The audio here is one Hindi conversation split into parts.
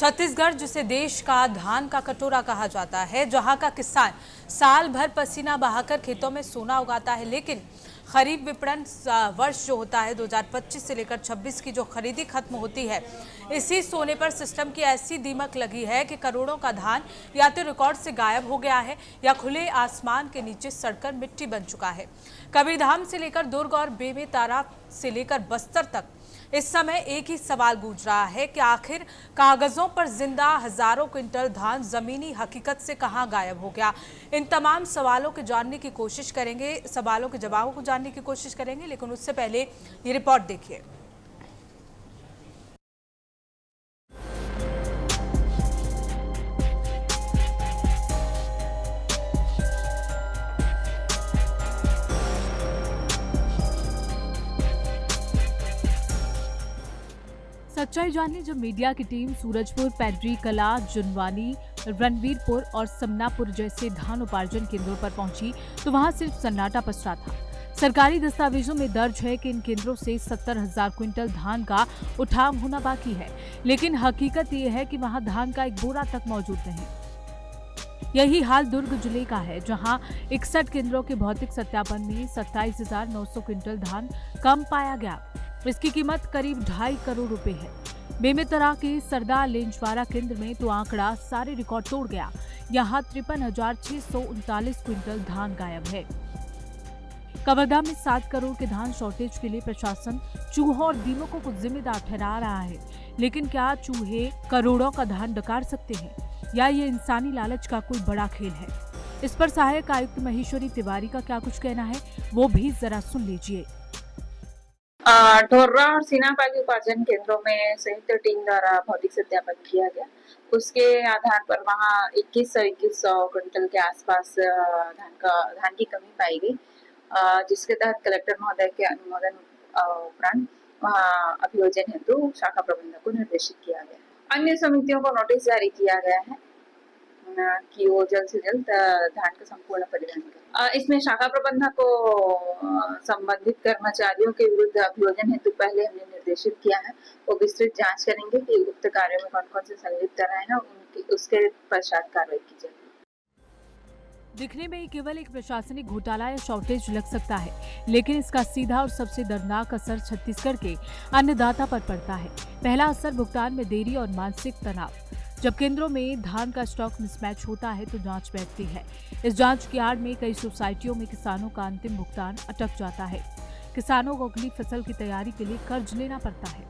छत्तीसगढ़, जिसे देश का धान का कटोरा कहा जाता है, जहां का किसान साल भर पसीना बहाकर खेतों में सोना उगाता है, लेकिन खरीफ विपणन वर्ष जो होता है 2025 से लेकर 26 की जो खरीदी खत्म होती है, इसी सोने पर सिस्टम की ऐसी दीमक लगी है कि करोड़ों का धान या तो रिकॉर्ड से गायब हो गया है या खुले आसमान के नीचे सड़कर मिट्टी बन चुका है। कबीरधाम से लेकर दुर्ग और बेमेतरा से लेकर बस्तर तक इस समय एक ही सवाल गूंज रहा है कि आखिर कागजों पर जिंदा हजारों क्विंटल धान जमीनी हकीकत से कहां गायब हो गया। इन तमाम सवालों के जानने की कोशिश करेंगे, सवालों के जवाबों को जानने की कोशिश करेंगे, लेकिन उससे पहले ये रिपोर्ट देखिए। सच्चाई जानने जब मीडिया की टीम सूरजपुर, पैड्री कला, जुनवानी, रणवीरपुर और समनापुर जैसे धान उपार्जन केंद्रों पर पहुंची तो वहां सिर्फ सन्नाटा पसरा था। सरकारी दस्तावेजों में दर्ज है कि इन केंद्रों से 70,000 क्विंटल धान का उठाव होना बाकी है, लेकिन हकीकत ये है कि वहां धान का एक बोरा तक मौजूद नहीं। यही हाल दुर्ग जिले का है, जहां 61 केंद्रों के भौतिक सत्यापन में 27,900 क्विंटल धान कम पाया गया। इसकी कीमत करीब 2.5 करोड़ रुपए है। बेमेतरा के सरदार लेंजवारा केंद्र में तो आंकड़ा सारे रिकॉर्ड तोड़ गया। यहाँ 53,639 क्विंटल धान गायब है। कबीरधाम में 7 करोड़ के धान शॉर्टेज के लिए प्रशासन चूहों और दीमकों को जिम्मेदार ठहरा रहा है, लेकिन क्या चूहे करोड़ों का धान डकार सकते हैं या ये इंसानी लालच का कोई बड़ा खेल है? इस पर सहायक आयुक्त महेश्वरी तिवारी का क्या कुछ कहना है, वो भी जरा सुन लीजिए। ढोर्रा और सीनापाली उपार्जन केंद्रों में संयुक्त टीम द्वारा भौतिक सत्यापन किया गया। उसके आधार पर वहां 2100 क्विंटल के आसपास धान की कमी पाई गई, जिसके तहत कलेक्टर महोदय के अनुमोदन उपरांत वहां अभियोजन हेतु शाखा प्रबंधक को निर्देशित किया गया। अन्य समितियों को नोटिस जारी किया गया है कि वो जल्द से जल्द धान का संपूर्ण परिवहन करें। इसमें शाखा प्रबंधक को संबंधित कर्मचारियों के विरुद्ध अभियोजन हेतु पहले हमने निर्देशित किया है। वो विस्तृत जांच करेंगे कि उक्त कार्यों में कौन कौन से संलिप्त रहे हैं, उसके पश्चात कार्रवाई की जाएगी। दिखने में केवल एक प्रशासनिक घोटाला या शॉर्टेज लग सकता है, लेकिन इसका सीधा और सबसे दर्दनाक असर छत्तीसगढ़ के अन्नदाता पर पड़ता है। पहला असर भुगतान में देरी और मानसिक तनाव। जब केंद्रों में धान का स्टॉक मिसमैच होता है तो जांच बैठती है। इस जांच की आड़ में कई सोसाइटियों में किसानों का अंतिम भुगतान अटक जाता है। किसानों को अगली फसल की तैयारी के लिए कर्ज लेना पड़ता है।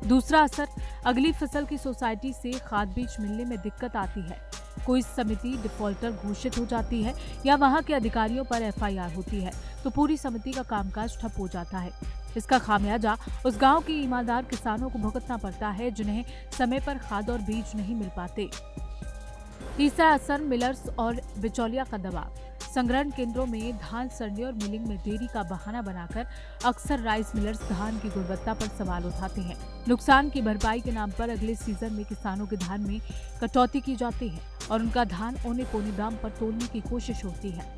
दूसरा असर, अगली फसल की सोसाइटी से खाद बीज मिलने में दिक्कत आती है। कोई समिति डिफॉल्टर घोषित हो जाती है या वहां के अधिकारियों पर FIR होती है तो पूरी समिति का कामकाज ठप हो जाता है। इसका खामियाजा उस गांव के ईमानदार किसानों को भुगतना पड़ता है, जिन्हें समय पर खाद और बीज नहीं मिल पाते। तीसरा असर, मिलर्स और बिचौलिया का दबाव। संग्रहण केंद्रों में धान सड़ने और मिलिंग में देरी का बहाना बनाकर अक्सर राइस मिलर्स धान की गुणवत्ता पर सवाल उठाते हैं। नुकसान की भरपाई के नाम पर अगले सीजन में किसानों के धान में कटौती की जाती है और उनका धान औने पौने दाम पर तोलने की कोशिश होती है।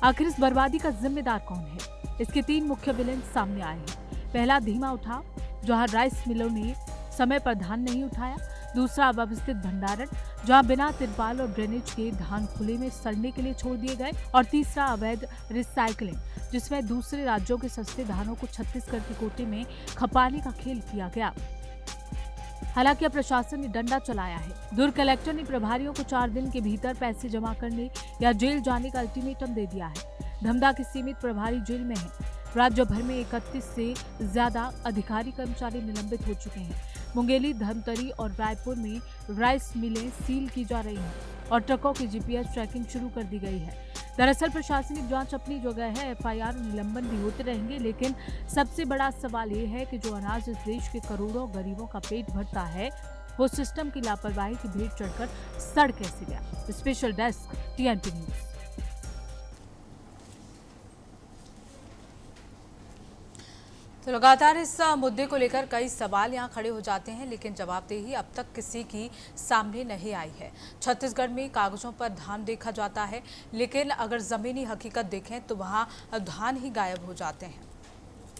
आखिर इस बर्बादी का जिम्मेदार कौन है? इसके 3 मुख्य विलेन सामने आए हैं। पहला, धीमा उठाव, जहां राइस मिलों ने समय पर धान नहीं उठाया। दूसरा, अव्यवस्थित भंडारण, जहां बिना तिरपाल और ड्रेनेज के धान खुले में सड़ने के लिए छोड़ दिए गए। और तीसरा, अवैध रिसाइकलिंग, जिसमें दूसरे राज्यों के सस्ते धानों को छत्तीसगढ़ के कोटे में खपाने का खेल किया गया। हालांकि अब प्रशासन ने डंडा चलाया है। दुर्ग कलेक्टर ने प्रभारियों को 4 दिन के भीतर पैसे जमा करने या जेल जाने का अल्टीमेटम दे दिया है। धमधा के सीमित प्रभारी जेल में हैं। राज्य भर में 31 से ज्यादा अधिकारी कर्मचारी निलंबित हो चुके हैं। मुंगेली, धमतरी और रायपुर में राइस मिलें सील की जा रही हैं और ट्रकों की GPS ट्रैकिंग शुरू कर दी गई है। दरअसल प्रशासनिक जांच अपनी जगह है, FIR निलंबन भी होते रहेंगे, लेकिन सबसे बड़ा सवाल ये है कि जो अनाज इस देश के करोड़ों गरीबों का पेट भरता है, वो सिस्टम की लापरवाही की भेंट चढ़कर सड़ कैसे गया। Special desk, TNT news. तो लगातार इस मुद्दे को लेकर कई सवाल यहाँ खड़े हो जाते हैं, लेकिन जवाबदेही अब तक किसी की सामने नहीं आई है। छत्तीसगढ़ में कागजों पर धान देखा जाता है, लेकिन अगर ज़मीनी हकीकत देखें तो वहाँ धान ही गायब हो जाते हैं।